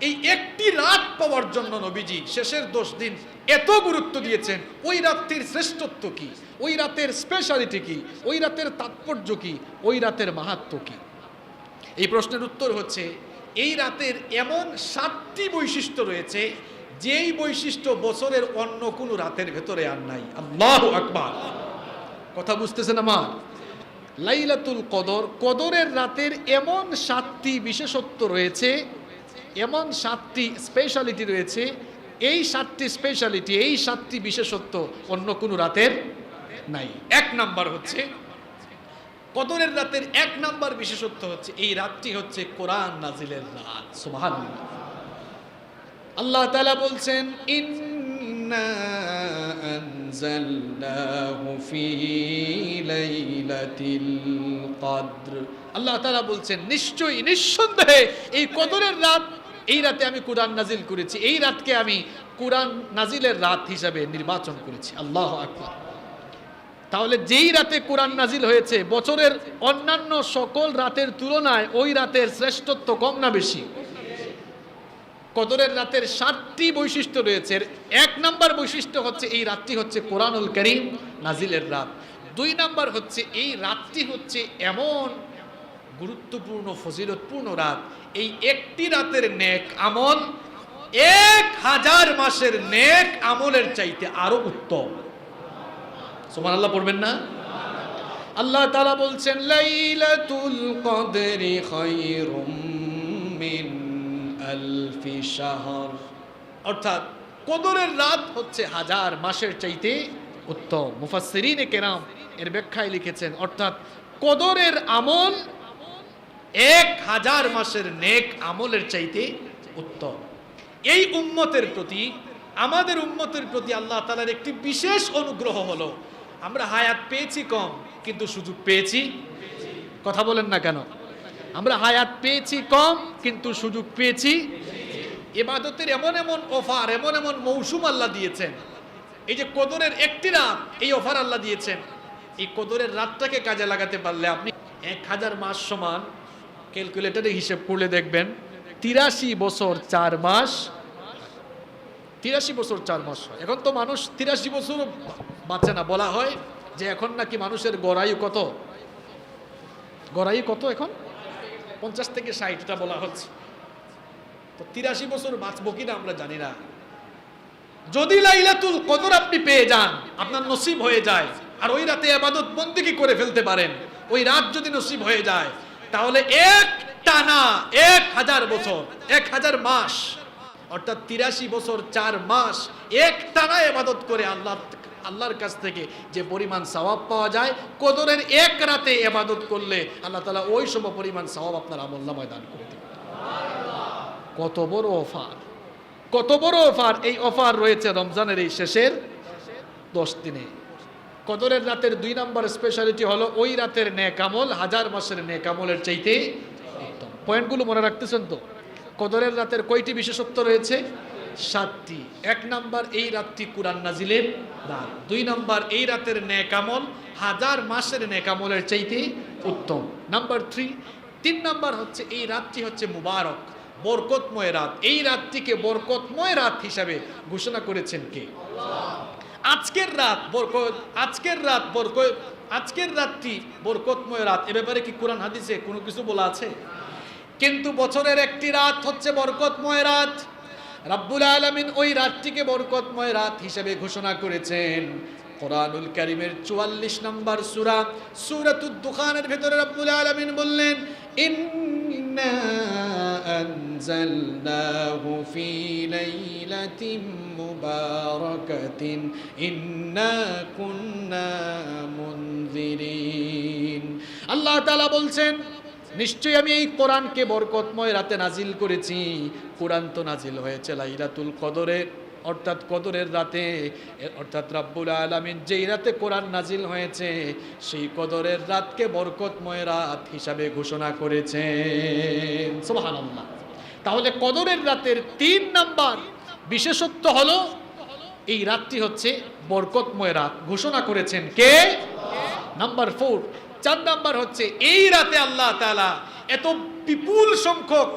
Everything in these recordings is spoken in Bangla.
এই একটি রাত পাওয়ার জন্য নবীজি শেষের 10 দিন এত গুরুত্ব দিয়েছেন। ওই রাতের শ্রেষ্ঠত্ব কি, ওই রাতের স্পেশালিটি কি, ওই রাতের তাৎপর্য কি, ওই রাতের মাহাত্ম্য কি? এই প্রশ্নের উত্তর হচ্ছে, এই রাতের এমন 7টি বৈশিষ্ট্য রয়েছে যেই বৈশিষ্ট্য বছরের অন্য কোনো রাতের ভেতরে আর নাই। আল্লাহু আকবার। কথা বুঝতেছেন আমার? লাইলাতুল কদর, কদরের রাতের এমন 7টি বিশেষত্ব রয়েছে, এমন 7টি স্পেশালিটি রয়েছে, এই 7টি স্পেশালিটি, এই 7টি বিশেষত্ব অন্য কোনো রাতের নাই। 1 নাম্বার হচ্ছে কদরের রাতের 1 নাম্বার বিশেষত্ব হচ্ছে এই রাতটি হচ্ছে কোরআন নাজিলের রাত। সুবহানাল্লাহ। আল্লাহ তাআলা বলছেন, ইন্না আনজালনাহু ফি লাইলাতিল কদর। আল্লাহ তাআলা বলছেন, নিশ্চয়ই, নিঃসন্দেহে এই কদরের রাত, এই রাতে আমি কোরআন নাজিল করেছি, এই রাতকে আমি কোরআন নাজিলের রাত হিসাবে নির্বাচন করেছি। আল্লাহু আকবার। তাহলে যেই রাতে কোরআন নাজিল হয়েছে, বছরের অন্যান্য সকল রাতের তুলনায় ওই রাতের শ্রেষ্ঠত্ব কম না বেশি? কদরের রাতের 7টি বৈশিষ্ট্য রয়েছে। 1 নাম্বার বৈশিষ্ট্য হচ্ছে এই রাতটি হচ্ছে কোরআনুল কারীম নাজিলের রাত। 2 নাম্বার হচ্ছে এই রাতটি হচ্ছে এমন গুরুত্বপূর্ণ ফজিলতপূর্ণ রাত, এই একটি রাতের নেক আমল 1000 মাসের নেক আমলের চাইতে আরো উত্তম। সুবহানাল্লাহ পড়বেন না? আল্লাহ তাআলা বলছেন, লাইলাতুল কদরি খায়রুম মিন আলফি শাহর। অর্থাৎ কদরের রাত হচ্ছে 1000 মাসের চাইতে উত্তম। মুফাসসিরিনে কেরাম এর ব্যাখ্যায় লিখেছেন, অর্থাৎ কদরের আমল 1000 মাসের নেক আমলের চাইতে উত্তম। এই উম্মতের প্রতি, আমাদের উম্মতের প্রতি আল্লাহ তাআলার একটি বিশেষ অনুগ্রহ হলো, আমরা হায়াত পেয়েছি কম, কিন্তু সুযোগ পেয়েছি। কথা বলেন না কেন? আমরা হায়াত পেয়েছি কম, কিন্তু সুযোগ পেয়েছি। ইবাদতের এমন এমন অফার, এমন এমন মৌসুম আল্লাহ দিয়েছেন। এই যে কদরের একটি রাত, এই অফার আল্লাহ দিয়েছেন। এই কদরের রাতটাকে কাজে লাগাতে পারলে আপনি 1000 মাস সমান, ক্যালকুলেটরে হিসেব করলে দেখবেন 83 বছর 4 মাস। 83 বছর 4 মাস হয়। এখন তো মানুষ 83 বছর বাঁচে না। বলা হয় যে এখন নাকি মানুষের গড়ায়ু কত, গড়ায়ু কত এখন 50 থেকে 60, এটা বলা হচ্ছে। তো 83 বছর বাঁচবো কিনা আমরা জানি না। যদি লাইলাতুল কদর আপনি পেয়ে যান, আপনার নসিব হয়ে যায়, আর ওই রাতে ইবাদত বন্দেগী করে ফেলতে পারেন, ওই রাত যদি নসিব হয়ে যায়, তাহলে এক টানা 1000 বছর, 1000 মাস, অর্থাৎ 83 বছর 4 মাস এক টানা ইবাদত করে আল্লাহর কাছ থেকে যে পরিমাণ সওয়াব পাওয়া যায়, কদরের এক রাতে ইবাদত করলে আল্লাহ তাআলা ওই সম পরিমাণ সওয়াব আপনার আমলনামায় দান করে দেবেন। কত বড় অফার, কত বড় অফার! এই অফার রয়েছে রমজানের এই শেষের 10 দিনে। কদরের রাতের 2 নাম্বার স্পেশালিটি হলো ওই রাতের নেক আমল 1000 মাসের নেক আমলের চাইতে উত্তম। পয়েন্টগুলো মনে রাখতেছেন তো? কদরের রাতের কয়টি বিশেষত্ব রয়েছে? 7টি। 1 নাম্বার, এই রাতটি কোরআন নাজিলের রাত। 2 নাম্বার, এই রাতের নেক আমল 1000 মাসের নেক আমলের চাইতে উত্তম। নাম্বার 3 নাম্বার হচ্ছে এই রাতটি হচ্ছে মুবারক, বরকতময় রাত। এই রাতটিকে বরকতময় রাত হিসাবে ঘোষণা করেছেন কে? আজকের রাত বরকত, আজকের রাতটি বরকতময় রাত। এ ব্যাপারে কি কোরআন হাদিসে কোনো কিছু বলা আছে? কিন্তু বছরের একটি রাত হচ্ছে বরকতময় রাত। রাব্বুল আলামিন ওই রাতটিকে বরকতময় রাত হিসেবে ঘোষণা করেছেন। কোরআনুল কারীমের 44 নম্বর সূরা, সূরাতুদ দুখানের ভিতরে রাব্বুল আলামিন বললেন, ইন্না আনজালনাহু ফি লাইলাতিন মুবারাকাতিন ইন্না কুন্না মুনজিরিন। আল্লাহ তাআলা বলছেন, নিশ্চয়ই আমি এই কোরআনকে বরকতময় রাতে নাজিল করেছি। কোরআন তো নাজিল হয়েছে লাইলাতুল কদরে, অর্থাৎ কদরের রাতে, অর্থাৎ রাব্বুল আলামিন যেই রাতে কোরআন নাজিল হয়েছে সেই কদরের রাতকে বরকতময় রাত হিসাবে ঘোষণা করেছেন। সুবহানাল্লাহ। তাহলে কদরের রাতের 3 নাম্বার বিশেষত্ব হলো এই রাতটি হচ্ছে বরকতময় রাত, ঘোষণা করেছেন কে? নাম্বার 4 নাম্বার হচ্ছে এই রাতে আল্লাহ তাআলা এত বিপুল সংখ্যক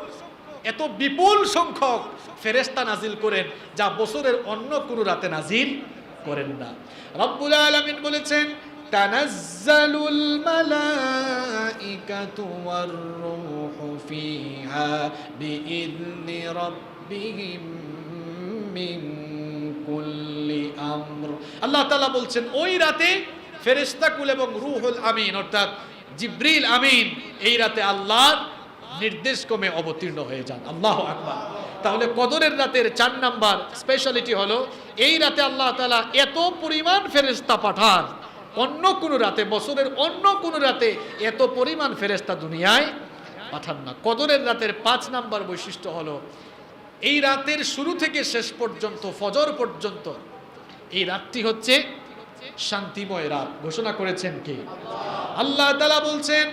এত বিপুল সংখ্যক ফেরেশতা নাজিল করেন যা বছরের অন্য কোনো রাতে নাজিল করেন না। রব্বুল আলামিন বলেছেন তানাজ্জালুল মালাইকাতু ওয়ার রূহু ফিহা বিইذনি রাব্বিহিম মিন কুল্লি আমর। আল্লাহ তাআলা বলছেন ওই রাতে ফেরেশতাকুল এবং রূহুল আমিন অর্থাৎ জিবরিল আমিন এই রাতে আল্লাহর নির্দেশক্রমে অবতীর্ণ হয়ে যান। আল্লাহু আকবার। তাহলে কদরের রাতের 4 নাম্বার স্পেশালিটি হলো এই রাতে আল্লাহ তাআলা এত পরিমাণ ফেরেশতা পাঠান, অন্য কোন রাতে বছরের অন্য কোন রাতে এত পরিমাণ ফেরেশতা দুনিয়ায় পাঠান না। কদরের রাতের 5 নাম্বার বৈশিষ্ট্য হলো এই রাতের শুরু থেকে শেষ পর্যন্ত ফজর পর্যন্ত এই রাতটি হচ্ছে শান্তিময় রাত। ঘোষণা করেছেন কে? আল্লাহ তাআলা বলছেন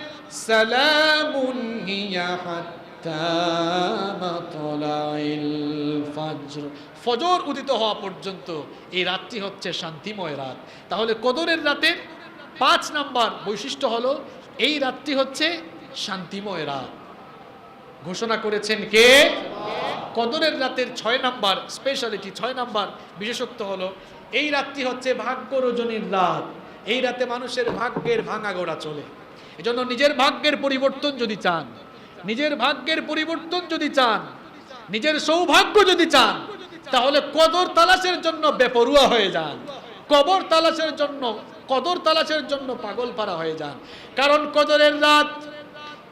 সালামুন হিয়া হাত্তা মাতলাইল ফজর। ফজর উদিত হওয়া পর্যন্ত এই রাতটি হচ্ছে শান্তিময় রাত। তাহলে কদরের রাতের 5 নাম্বার বৈশিষ্ট্য হলো এই রাতটি হচ্ছে শান্তিময় রাত। ঘোষণা করেছেন কে? কদরের রাতের 6 নাম্বার স্পেশালিটি, 6 নাম্বার বিশেষত্ব হলো এই রাতটি হচ্ছে ভাগ্য রজনীর রাত। এই রাতে মানুষের ভাগ্যের ভাঙা গোড়া চলে। এজন্য নিজের ভাগ্যের পরিবর্তন যদি চান, নিজের ভাগ্যের পরিবর্তন যদি চান, নিজের সৌভাগ্য যদি চান, তাহলে কদর তালাশের জন্য বেপরুয়া হয়ে যান, কবর তালাশের জন্য কদর তালাশের জন্য পাগল পারা হয়ে যান। কারণ কদরের রাত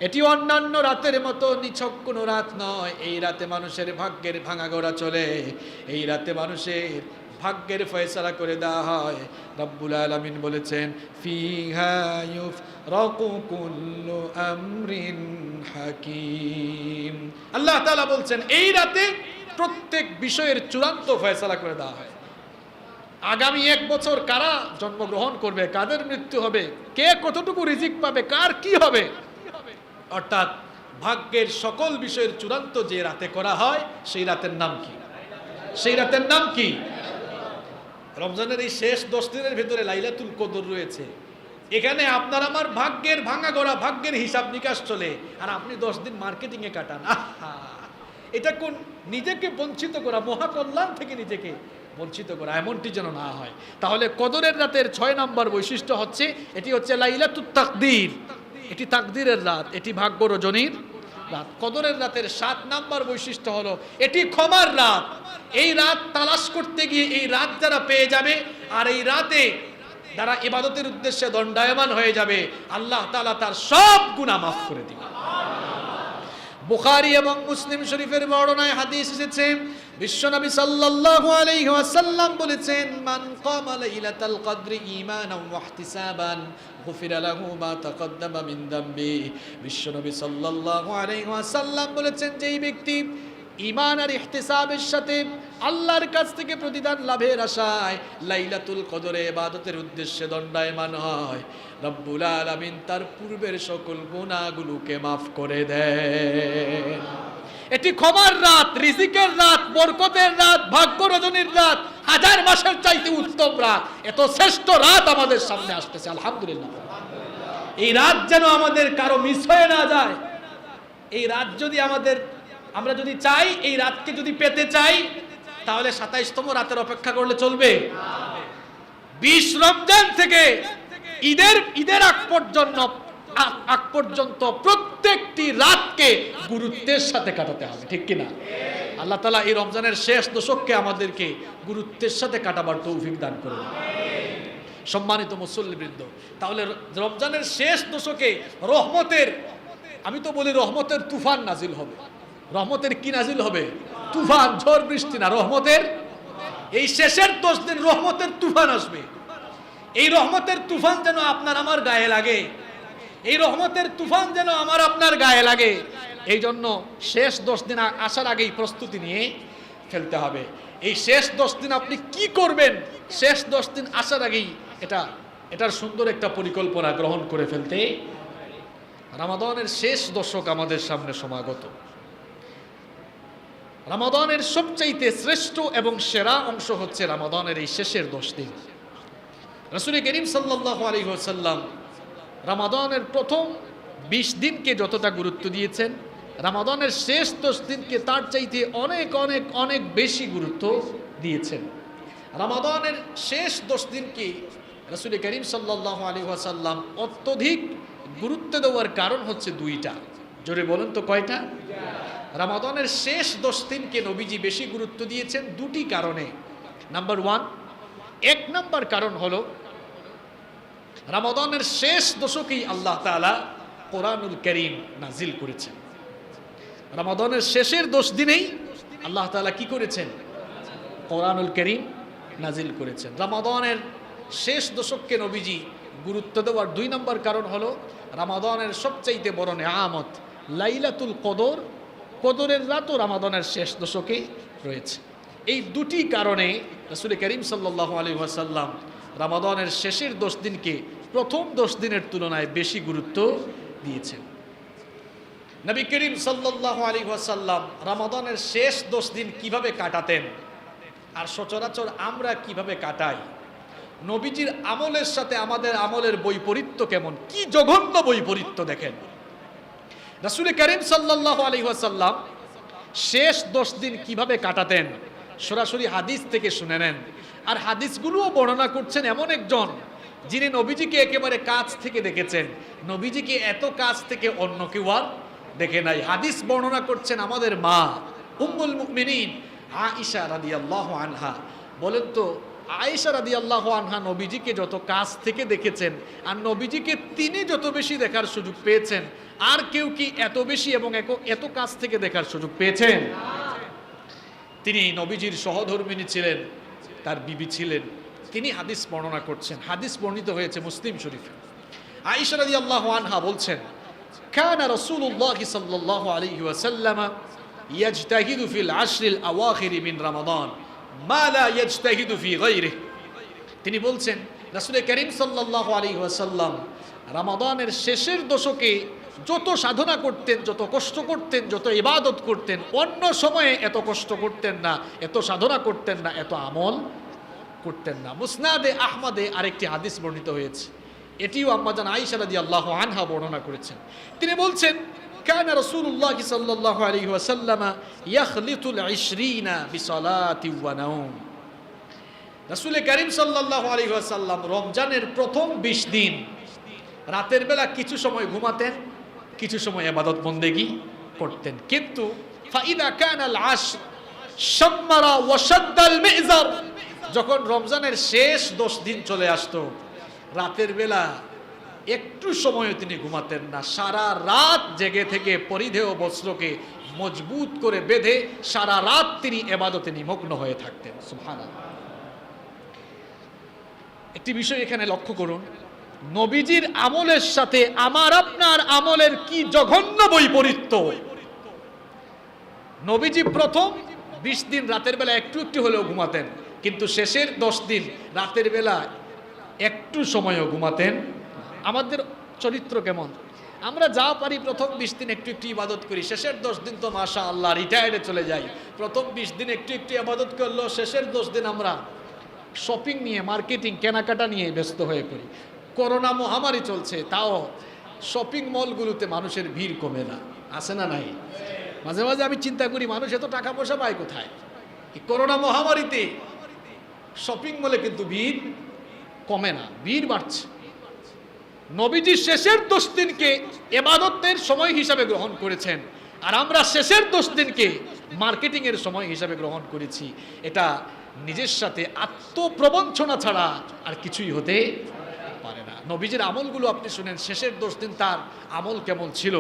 এটি অন্যান্য রাতের মতো নিছক কোনো রাত নয়। এই রাতে মানুষের ভাগ্যের ভাঙা গোড়া চলে, এই রাতে মানুষের ভাগ্যের ফয়সালা করে দেওয়া হয়। রব্বুল আলামিন বলেছেন ফিহা ইউফরাকু কুল্লু আমরিন হাকিম। আল্লাহ তাআলা বলছেন এই রাতে প্রত্যেক বিষয়ের চূড়ান্ত ফয়সালা করে দেওয়া হয়। আগামী 1 বছর কারা জন্মগ্রহণ করবে, কাদের মৃত্যু হবে, কে কতটুকু রিজিক পাবে, কার কি হবে, অর্থাৎ ভাগ্যের সকল বিষয়ের চূড়ান্ত যে রাতে করা হয় সেই রাতের নাম কি? সেই রাতের নাম কি? রমজানের এই শেষ 10 দিনের ভিতরে লাইলাতুল কদর রয়েছে। এখানে আপনার আমার ভাগ্যের ভাঙা গড়া, ভাগ্যের হিসাব নিকাশ চলে, আর আপনি 10 দিন মার্কেটিং এ কাটান। এটা কোন নিজেকে বঞ্চিত করা, মহাকল্যাণ থেকে নিজেকে বঞ্চিত করা, এমনটি যেন না হয়। তাহলে কদরের রাতের 6 নাম্বার বৈশিষ্ট্য হচ্ছে এটি হচ্ছে লাইলাতুত তাকদীর, এটি তাকদীরের রাত, এটি ভাগ্য রজনীর রাত। কদরের রাতের 7 নাম্বার বৈশিষ্ট্য হলো এটি ক্ষমার রাত। এই রাত তালাশ করতে গিয়ে এই রাত যারা পেয়ে যাবে আর এই রাতে যারা ইবাদতের উদ্দেশ্যে দণ্ডায়মান হয়ে যাবে, আল্লাহ তাআলা তার সব গুনাহ মাফ করে দিবেন। বুখারী এবং মুসলিম শরীফের বর্ণনায় হাদিস এসেছে, বিশ্বনবী সাল্লাল্লাহু আলাইহি ওয়াসাল্লাম বলেছেন মান কামা লাইলাতাল কদরি ঈমানান ওয়া ইহতিসাবান গুফিরা লাহু মা তাকদ্দামা মিন যামবি। বিশ্বনবী সাল্লাল্লাহু আলাইহি ওয়াসাল্লাম বলেছেন যেই ব্যক্তি ঈমান আর ইহতিসাবের সাথে আল্লাহর কাছ থেকে প্রতিদান লাভের আশায় লাইলাতুল কদরে ইবাদতের উদ্দেশ্যে দণ্ডায়মান হয়, রব্বুল আলামিন তার পূর্বের সকল গুনাহগুলোকে মাফ করে দেন। এটি ক্ষমার রাত, রিজিকের রাত, বরকতের রাত, ভাগ্য রজনীর রাত, 1000 মাসের চাইতে উত্তম রাত। এত শ্রেষ্ঠ রাত আমাদের সামনে আসতেছে, আলহামদুলিল্লাহ। এই রাত যেন আমাদের কারো মিস হয়ে না যায়। এই রাত যদি আমরা যদি চাই, এই রাতকে যদি পেতে চাই, তাহলে 27তম রাতের অপেক্ষা করলে চলবে? 20 রমজান থেকে ঈদের আগ পর্যন্ত প্রত্যেকটি রাতকে গুরুত্বের সাথে কাটাতে হবে, ঠিক কিনা? আল্লাহ তাআলা এই রমজানের শেষ দশককে আমাদেরকে গুরুত্বের সাথে কাটাবার তৌফিক দান করুন। সম্মানিত মুসল্লিবৃন্দ, তাহলে রমজানের শেষ দশকে রহমতের, আমি তো বলি রহমতের তুফান নাজিল হবে। রহমতের কি নাজিল হবে? তুফান, ঝড় বৃষ্টি না, রহমতের। এই শেষের 10 দিন রহমতের তুফান আসবে। এই রহমতের তুফান যেন আপনার আমার গায়ে লাগে, এই রহমতের তুফান যেন আমার আপনার গায়ে লাগে। এই জন্য শেষ 10 দিন আসার আগেই প্রস্তুতি নিয়ে ফেলতে হবে। এই শেষ 10 দিন আপনি কি করবেন, শেষ 10 দিন আসার আগেই এটার সুন্দর একটা পরিকল্পনা গ্রহণ করে ফেলতে। রমাদানের শেষ দশক আমাদের সামনে সমাগত। রমাদানের সবচাইতে শ্রেষ্ঠ এবং সেরা অংশ হচ্ছে রমাদানের এই শেষের 10 দিন। রাসূল করিম সাল্লাল্লাহু আলাইহি ওয়াসাল্লাম রমাদানের প্রথম 20 দিনকে যতটা গুরুত্ব দিয়েছেন, রমাদানের শেষ 10 দিনকে তার চাইতে অনেক অনেক অনেক বেশি গুরুত্ব দিয়েছেন। রমাদানের শেষ 10 দিনকে রাসূল করিম সাল্লাল্লাহু আলাইহি ওয়াসাল্লাম অত্যধিক গুরুত্ব দেওয়ার কারণ হচ্ছে দুইটা। জোরে বলেন তো কয়টা? রমাদানের শেষ 10 দিনকে নবীজি বেশি গুরুত্ব দিয়েছেন দুটি কারণে। নাম্বার 1, এক নাম্বার কারণ হলো রমাদানের শেষ দশকেই আল্লাহ তাআলা কোরআনুল কারীম নাজিল করেছেন। রমাদানের শেষের 10 দিনেই আল্লাহ তাআলা কি করেছেন? কোরআনুল কারীম নাজিল করেছেন। রমাদানের শেষ দশককে নবীজি গুরুত্ব দেওয়ার 2 নম্বর কারণ হলো রমাদানের সবচাইতে বড় নেয়ামত লাইলাতুল কদর, কদরের রাতও রমাদানের শেষ দশকে রয়েছে। এই দুটি কারণে রাসূল করিম সাল্লাল্লাহু আলাইহি ওয়াসাল্লাম রমাদানের শেষের 10 দিনকে প্রথম 10 দিনের তুলনায় বেশি গুরুত্ব দিয়েছেন। নবী করিম সাল্লাল্লাহু আলাইহি ওয়াসাল্লাম রমাদানের শেষ 10 দিন কিভাবে কাটাতেন আর সচরাচর আমরা কিভাবে কাটাই, নবীজির আমলের সাথে আমাদের আমলের বৈপরীত্য কেমন, কি জঘন্য বৈপরীত্য দেখেন। রাসূল করিম সাল্লাল্লাহু আলাইহি ওয়াসাল্লাম শেষ 10 দিন কিভাবে কাটাতেন সরাসরি হাদিস থেকে শুনে নেন। আর হাদিসগুলোও বর্ণনা করছেন এমন একজন যিনি নবীজিকে একেবারে কাছ থেকে দেখেছেন। নবীজিকে এত কাছ থেকে অন্য কেউ আর দেখে নাই। হাদিস বর্ণনা করছেন আমাদের মা উম্মুল মুমিনিন আয়েশা রাদিয়াল্লাহু আনহা। বলেন তো আয়েশা রাদিয়াল্লাহু আনহা নবীজিকে যত কাছ থেকে দেখেছেন আর নবীজিকে তিনি যত বেশি দেখার সুযোগ পেয়েছেন, আর কেউ কি এত বেশি এবং এত কাছ থেকে দেখার সুযোগ পেয়েছেন? তিনি নবীজির সহধর্মিণী ছিলেন, তার বিবি ছিলেন। তিনি হাদিস বর্ণনা করছেন। হাদিস বর্ণিত হয়েছে মুসলিম শরীফে। আয়েশা রাদিয়াল্লাহু আনহা বলছেন, কানা রাসূলুল্লাহ সাল্লাল্লাহু আলাইহি ওয়াসাল্লাম ইয়াজতাহিদু ফিল আশরিল আওয়াখির মিন রমাদান মা লা ইয়াজতাহিদু ফি গায়রিহি। তিনি বলছেন রাসূল করিম সাল্লাল্লাহু আলাইহি ওয়াসাল্লাম রমাদানের শেষের দশকে যত সাধনা করতেন, যত কষ্ট করতেন, যত ইবাদত করতেন, অন্য সময়ে এত কষ্ট করতেন না, এত সাধনা করতেন না, এত আমল করতেন না। মুসনাদে আহমদে আরেকটি হাদিস বর্ণিত হয়েছে, এটিও আম্মাজান আয়েশা রাদিয়াল্লাহু আনহা বর্ণনা করেছেন। তিনি বলছেন কানা রাসূলুল্লাহ সাল্লাল্লাহু আলাইহি ওয়াসাল্লাম ইয়াখলিতুল 20 বিসালাতি ওয়া নাওম। রাসূল করিম সাল্লাল্লাহু আলাইহি ওয়াসাল্লাম রমজানের প্রথম 20 দিন রাতের বেলা কিছু সময় ঘুমাতেন, কিছু সময় ইবাদত বন্দেগী করতেন। কিন্তু ফাইদা কানাল আশর শাম্মারা ওয়া শাদ্দাল মিজার, যখন রমজানের শেষ 10 দিন চলে আসতো রাতের বেলা একটু সময় তিনি ঘুমাতেন না। সারা রাত জেগে থেকে পরিধেয় বস্ত্রকে মজবুত করে বেঁধে সারা রাত তিনি ইবাদতে নিমগ্ন হয়ে থাকতেন। সুবহানাল্লাহ। একটি বিষয় এখানে লক্ষ্য করুন, নবীজির আমলের সাথে আমার আপনার আমলের কি জঘন্য বৈপরীত্য। নবীজি প্রথম 20 দিন রাতের বেলা একটু একটু হলেও ঘুমাতেন, কিন্তু শেষের 10 দিন রাতের বেলা একটু সময়ও ঘুমাতেন। আমাদের চরিত্র কেমন? আমরা যা পারি প্রথম 20 দিন একটু একটু ইবাদত করি, শেষের 10 দিন তো মাশাআল্লাহ রিটায়ার্ডে চলে যাই। প্রথম 20 দিন একটু একটু ইবাদত করলো, শেষের 10 দিন আমরা শপিং নিয়ে, মার্কেটিং, কেনাকাটা নিয়ে ব্যস্ত হয়ে পড়ি। করোনা মহামারী চলছে, তাও শপিং মলগুলোতে মানুষের ভিড় কমে না, আছে না নাই? মাঝে মাঝে আমি চিন্তা করি মানুষ এত টাকা পয়সা পায় কোথায়? এই করোনা মহামারীতে শপিং মলে কিন্তু ভিড় কমে না, ভিড় বাড়ছে। নবীজি শেষের 10 দিনকে ইবাদতের সময় হিসাবে গ্রহণ করেছেন, আর আমরা শেষের 10 দিনকে মার্কেটিংয়ের সময় হিসাবে গ্রহণ করেছি। এটা নিজের সাথে আত্মপ্রবঞ্চনা ছাড়া আর কিছুই হতে পারে না। নবীজির আমলগুলো আপনি শুনেন, শেষের 10 দিন তার আমল কেমন ছিল।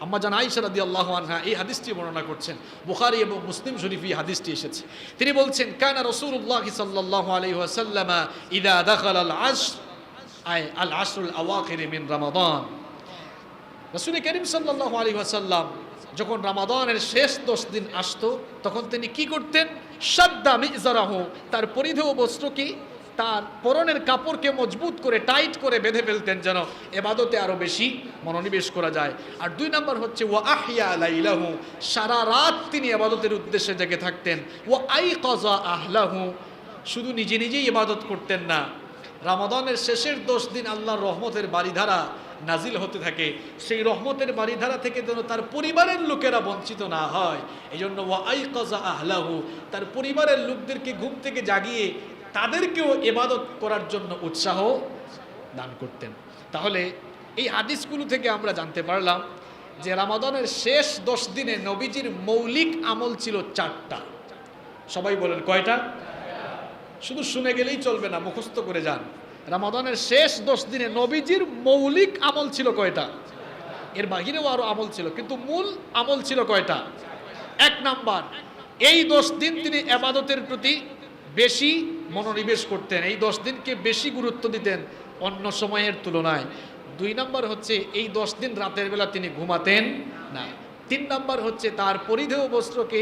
আম্মাজান আয়েশা রাদিয়াল্লাহু আনহা এই হাদিসটি বর্ণনা করছেন, বুখারী এবং মুসলিম শরীফে এই হাদিসটি এসেছে। তিনি বলছেন কানা রাসূলুল্লাহ সাল্লাল্লাহু আলাইহি ওয়াসাল্লাম ইযা দাখালাল আশর আই আল আশরুল আওয়াখির মিন রমাদান। রাসূল করিম সাল্লাল্লাহু আলাইহি ওয়াসাল্লাম যখন রমাদানের শেষ 10 দিন আসতো তখন তিনি কি করতেন? শাদ্দা মিজারাহু, তার পরিধেয় বস্ত্রকে, তার পরনের কাপড়কে মজবুত করে টাইট করে বেঁধে ফেলতেন যেন ইবাদতে আরো বেশি মনোনিবেশ করা যায়। আর 2 নম্বর হচ্ছে ওয়া আহিয়া লাইলাহু, সারা রাত তিনি ইবাদতের উদ্দেশ্যে জেগে থাকতেন। ওয়া আইকাযা আহলাহু, শুধু নিজে নিজেই ইবাদত করতেন না, রমাদানের শেষের 10 দিন আল্লাহর রহমতের বারিধারা নাজিল হতে থাকে, সেই রহমতের বাড়িধারা থেকে যেন তার পরিবারের লোকেরা বঞ্চিত না হয়। এই জন্য ওয়াইকাযা আহলাহু, তার পরিবারের লোকদেরকে ঘুম থেকে জাগিয়ে তাদেরকেও ইবাদত করার জন্য উৎসাহ দান করতেন। তাহলে এই হাদিসগুলো থেকে আমরা জানতে পারলাম যে রমাদানের শেষ 10 দিনে নবীজির মৌলিক আমল ছিল 4টা। সবাই বলেন কয়টা? শুধু শুনে গেলেই চলবে না, মুখস্থ করে যান। রমাদানের শেষ 10 দিনে নবীজির মৌলিক আমল ছিল কয়টা? এর বাহিরেও আরো আমল ছিল, কিন্তু মূল আমল ছিল কয়টা? 1 নাম্বার, এই 10 দিন তিনি ইবাদতের প্রতি বেশি মনোনিবেশ করতেন, এই 10 দিনকে বেশি গুরুত্ব দিতেন অন্য সময়ের তুলনায়। 2 নাম্বার হচ্ছে এই 10 দিন রাতের বেলা তিনি ঘুমাতেন না। 3 নাম্বার হচ্ছে তার পরিধেয় বস্ত্রকে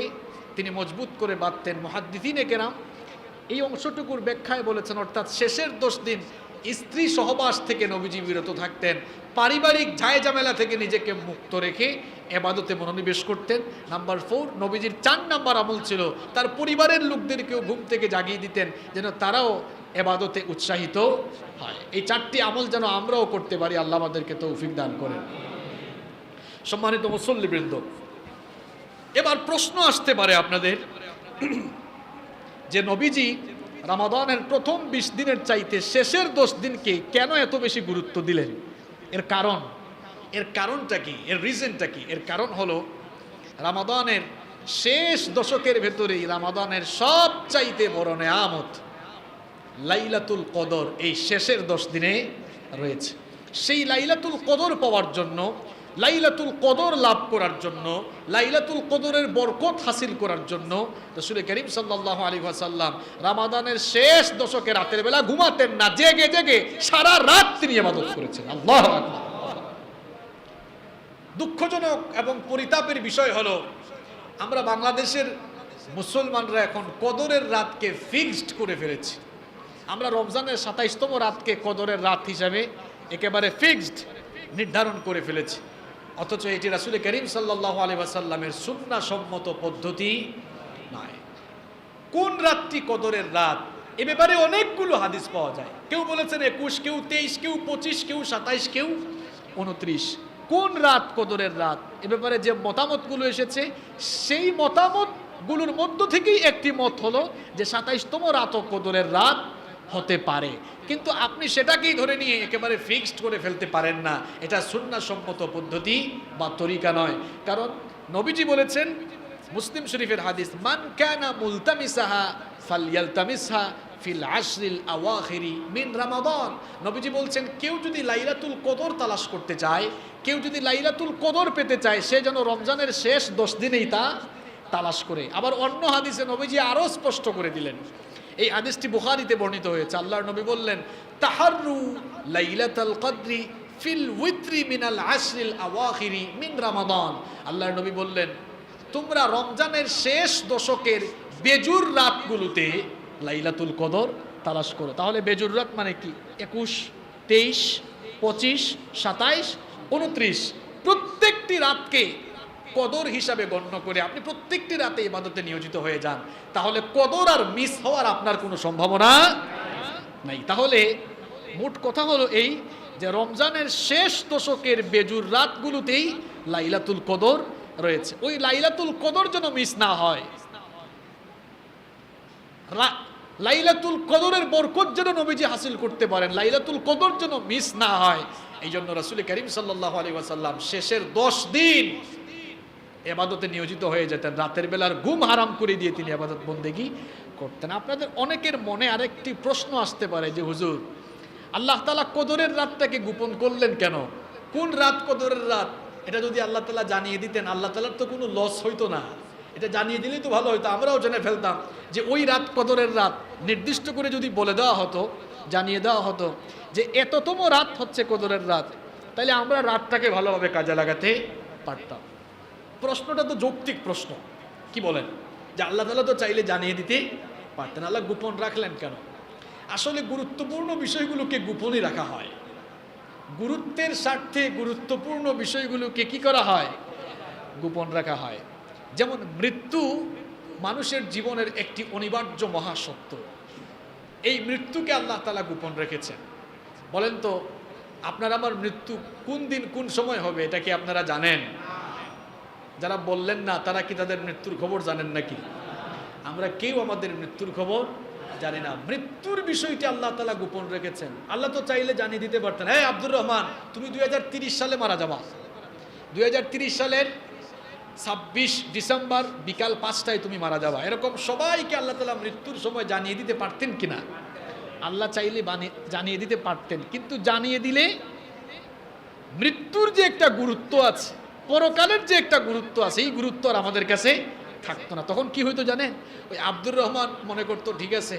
তিনি মজবুত করে বাঁধতেন। মুহাদ্দিসিনে কেরাম এই অংশটুকুর ব্যাখ্যায় বলেছেন, অর্থাৎ শেষের 10 দিন স্ত্রী সহবাস থেকে নবীজি বিরত থাকতেন, পারিবারিক ঝামেলা থেকে নিজেকে মুক্ত রেখে ইবাদতে মনোনিবেশ করতেন। নাম্বার 4, নবীজির 4 নাম্বার আমল ছিল তার পরিবারের লোকদেরকেও ঘুম থেকে জাগিয়ে দিতেন যেন তারাও ইবাদতে উৎসাহিত হয়। এই 4টি আমল যেন আমরাও করতে পারি, আল্লাহ আমাদেরকে তৌফিক দান করেন। সম্মানিত মুসল্লিবৃন্দ, এবার প্রশ্ন আসতে পারে আপনাদের যে নবীজি রমাদানের প্রথম 20 দিনের চাইতে শেষের 10 দিনকে কেন এত বেশি গুরুত্ব দিলেন? এর কারণটা কি? এর রিজনটা কি? এর কারণ হলো রমাদানের শেষ দশকের ভেতরেই রমাদানের সবচাইতে বড় নেয়ামত লাইলাতুল কদর এই শেষের 10 দিনে রয়েছে। সেই লাইলাতুল কদর পাওয়ার জন্য, লাইলাতুল কদর লাভ করার জন্য, লাইলাতুল কদরের বরকত হাসিল করার জন্য রাসূল করিম সাল্লাল্লাহু আলাইহি ওয়াসাল্লাম রমাদানের শেষ দশকে রাতের বেলা ঘুমাতেন না, জেগে জেগে সারা রাত তিনি ইবাদত করেছেন। আল্লাহু আকবার। দুঃখজনক এবং পরিতাপের বিষয় হলো আমরা বাংলাদেশের মুসলমানরা এখন কদরের রাতকে ফিক্সড করে ফেলেছি। আমরা রমজানের 27তম রাতকে কদরের রাত হিসাবে একেবারে ফিক্সড নির্ধারণ করে ফেলেছি, অথচ এটি রাসূল করিম সাল্লাল্লাহু আলাইহি ওয়াসাল্লামের সুন্নাহ সম্মত পদ্ধতি নয়। কোন রাতটি কদরের রাত এ ব্যাপারে অনেকগুলো হাদিস পাওয়া যায়। কেউ বলেছেন 21, কেউ 23, কেউ 25, কেউ 27, কেউ 29। কোন রাত কদরের রাত এ ব্যাপারে যে মতামতগুলো এসেছে সেই মতামতগুলোর মধ্য থেকেই একটি মত হলো যে 27তম রাতও কদরের রাত হতে পারে, কিন্তু আপনি সেটাকেই ধরে নিয়ে একেবারে ফিক্সড করে ফেলতে পারেন না। এটা সুন্নাহ সম্মত পদ্ধতি বা তরিকা নয়। কারণ নবীজি বলেছেন, মুসলিম শরীফের হাদিস, মান কানা মুলতামিসাহা ফালইয়ালতামিসহা ফিল আশরিল আওয়াখিরি মিন রমাদান। নবীজি বলছেন, কেউ যদি লাইলাতুল কদর তালাশ করতে চায়, কেউ যদি লাইলাতুল কদর পেতে চায়, সে যেন রমজানের শেষ 10 দিনেই তা তালাশ করে। আবার অন্য হাদিসে নবীজি আরো স্পষ্ট করে দিলেন, এই হাদিসটি বুখারীতে বর্ণিত হয়েছে। আল্লাহর নবী বললেন, তাহাররু লাইলাতুল কদরি ফিল উইত্রি মিনাল আশরিল আওয়াখিরি মিন রমাদান। আল্লাহর নবী বললেন, তোমরা রমজানের শেষ দশকের বেজুর রাতগুলোতে লাইলাতুল কদর তালাশ করো। তাহলে বেজুর রাত মানে কি? 21, 23, 25, 27, 29 প্রত্যেকটি রাতকে কদর হিসাবে গণ্য করে আপনি প্রত্যেকটি রাতে ইবাদতে নিয়োজিত হয়ে যান, তাহলে কদর আর মিস হওয়ার আপনার কোনো সম্ভাবনা নাই। তাহলে মোট কথা হলো এই যে রমজানের শেষ দশকের বেজুর রাতগুলোতেই লাইলাতুল কদর রয়েছে। ওই লাইলাতুল কদর যেন মিস না হয়, লাইলাতুল কদরের বরকত যেন নবীজি হাসিল করতে পারেন, লাইলাতুল কদর যেন মিস না হয়, এই জন্য রাসূল করিম সাল্লাল্লাহু আলাইহি ওয়াসাল্লাম শেষের 10 দিন ইবাদতে নিয়োজিত হয়ে যেতেন। রাতের বেলার ঘুম হারাম করে দিয়ে তিনি ইবাদত বন্দেগী করতেন। আপনাদের অনেকের মনে আরেকটি প্রশ্ন আসতে পারে যে হুজুর, আল্লাহ তাআলা কদরের রাতটাকে গোপন করলেন কেন? কোন রাত কদরের রাত এটা যদি আল্লাহ তাআলা জানিয়ে দিতেন, আল্লাহ তাআলার তো কোনো লস হইতো না। এটা জানিয়ে দিলেই তো ভালো হতো, আমরাও জেনে ফেলতাম যে ওই রাত কদরের রাত নির্দিষ্ট করে যদি বলে দেওয়া হতো, জানিয়ে দেওয়া হতো যে এততম রাত হচ্ছে কদরের রাত, তাহলে আমরা রাতটাকে ভালোভাবে কাজে লাগাতে পারতাম। প্রশ্নটা তো যৌক্তিক প্রশ্ন, কি বলেন? যে আল্লাহ তাআলা তো চাইলে জানিয়ে দিতে পারতেন, আল্লাহ গোপন রাখলেন কেন? আসলে গুরুত্বপূর্ণ বিষয়গুলোকে গোপনই রাখা হয়। গুরুত্বের স্বার্থে গুরুত্বপূর্ণ বিষয়গুলোকে কি করা হয়? গোপন রাখা হয়। যেমন মৃত্যু মানুষের জীবনের একটি অনিবার্য মহাসত্য, এই মৃত্যুকে আল্লাহ তাআলা গোপন রেখেছেন। বলেন তো, আপনার আমার মৃত্যু কোন দিন কোন সময় হবে এটা কি আপনারা জানেন? যারা বললেন না তারা কি তাদের মৃত্যুর খবর জানেন নাকি? আমরা কেউ আমাদের মৃত্যুর খবর জানি না। মৃত্যুর বিষয়টি আল্লাহ তাআলা গোপন রেখেছেন। আল্লাহ তো চাইলে জানিয়ে দিতে পারতেন, হ্যাঁ আব্দুর রহমান তুমি 2030 সালে মারা যাবা, 2030 সালের 26 ডিসেম্বর বিকাল 5টায় তুমি মারা যাবা। এরকম সবাইকে আল্লাহ তাআলা মৃত্যুর সময় জানিয়ে দিতে পারতেন কিনা? আল্লাহ চাইলে জানিয়ে দিতে পারতেন, কিন্তু জানিয়ে দিলে মৃত্যুর যে একটা গুরুত্ব আছে, পরকালের যে একটা গুরুত্ব আছে, এই গুরুত্ব আর আমাদের কাছে থাকতো না। তখন কি হইতো জানেন? ওই আব্দুর রহমান মনে করতো ঠিক আছে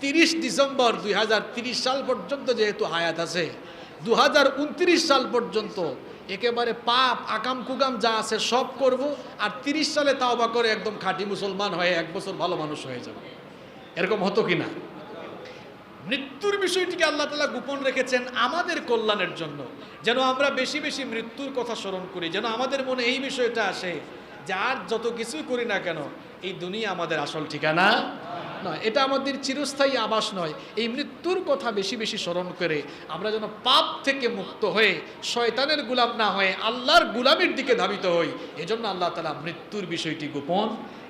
30 ডিসেম্বর 2030 সাল পর্যন্ত যেহেতু হায়াত আছে, 2029 সাল পর্যন্ত একেবারে পাপ আকাম কুকাম যা আছে সব করব, আর 30 সালে তাওবা করে একদম খাঁটি মুসলমান হয়ে 1 বছর ভালো মানুষ হয়ে যাবে। এরকম হতো কিনা? মৃত্যুর বিষয়টিকে আল্লাহ তাআলা গোপন রেখেছেন আমাদের কল্যাণের জন্য, যেন আমরা বেশি বেশি মৃত্যুর কথা স্মরণ করি, যেন আমাদের মনে এই বিষয়টা আসে যে আর যত কিছুই করি না কেন এই দুনিয়া আমাদের আসল ঠিকানা নয়, এটা আমাদের চিরস্থায়ী আবাস নয়। এই মৃত্যুর কথা বেশি বেশি স্মরণ করে আমরা যেন পাপ থেকে মুক্ত হয়ে শয়তানের গোলাম না হয়ে আল্লাহর গোলামির দিকে ধাবিত হই, এজন্য আল্লাহ তাআলা মৃত্যুর বিষয়টি গোপন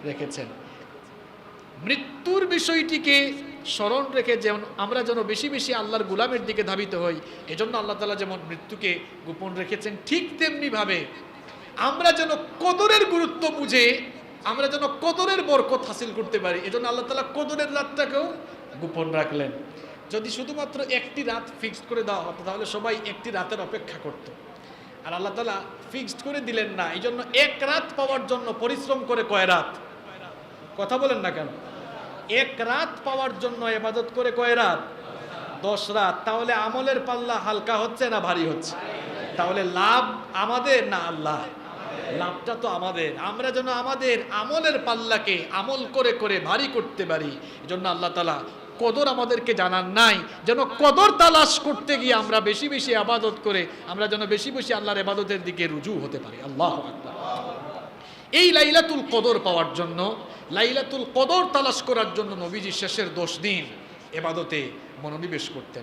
রেখেছেন। মৃত্যুর বিষয়টিকে স্মরণ রেখে যেমন আমরা যেন বেশি বেশি আল্লাহর গোলামের দিকে ধাবিত হই, এজন্য আল্লাহ তাআলা যেমন মৃত্যুকে গোপন রেখেছেন, ঠিক তেমনিভাবে আমরা যেন কদরের গুরুত্ব বুঝে আমরা যেন কদরের বরকত হাসিল করতে পারি, এজন্য আল্লাহ তাআলা কদরের রাতটাকেও গোপন রাখলেন। যদি শুধুমাত্র একটি রাত ফিক্সড করে দেওয়া হতো তাহলে সবাই একটি রাতের অপেক্ষা করত, আর আল্লাহ তাআলা ফিক্সড করে দিলেন না। এই জন্য এক রাত পাওয়ার জন্য পরিশ্রম করে কয় রাত? কথা বলেন না কেন? এক রাত পাওয়ার জন্য ইবাদত করে কয় রাত? 10 রাত। তাহলে আমলের পাল্লা হালকা হচ্ছে না ভারী হচ্ছে? তাহলে লাভ আমাদের না আল্লাহ? লাভটা তো আমাদের। আমরা যেন আমাদের আমলের পাল্লাকে আমল করে করে ভারী করতে পারি, এজন্য আল্লাহ তাআলা কদর আমাদেরকে জানান নাই, যেন কদর তালাশ করতে গিয়ে আমরা বেশি বেশি ইবাদত করে আমরা যেন বেশি বেশি আল্লাহর ইবাদতের দিকে রুজু হতে পারি। আল্লাহু আকবার। এই লাইলাতুল কদর পাওয়ার জন্য, লাইলাতুল কদর তালাশ করার জন্য নবীজি শেষের 10 দিন ইবাদতে মনোনিবেশ করতেন।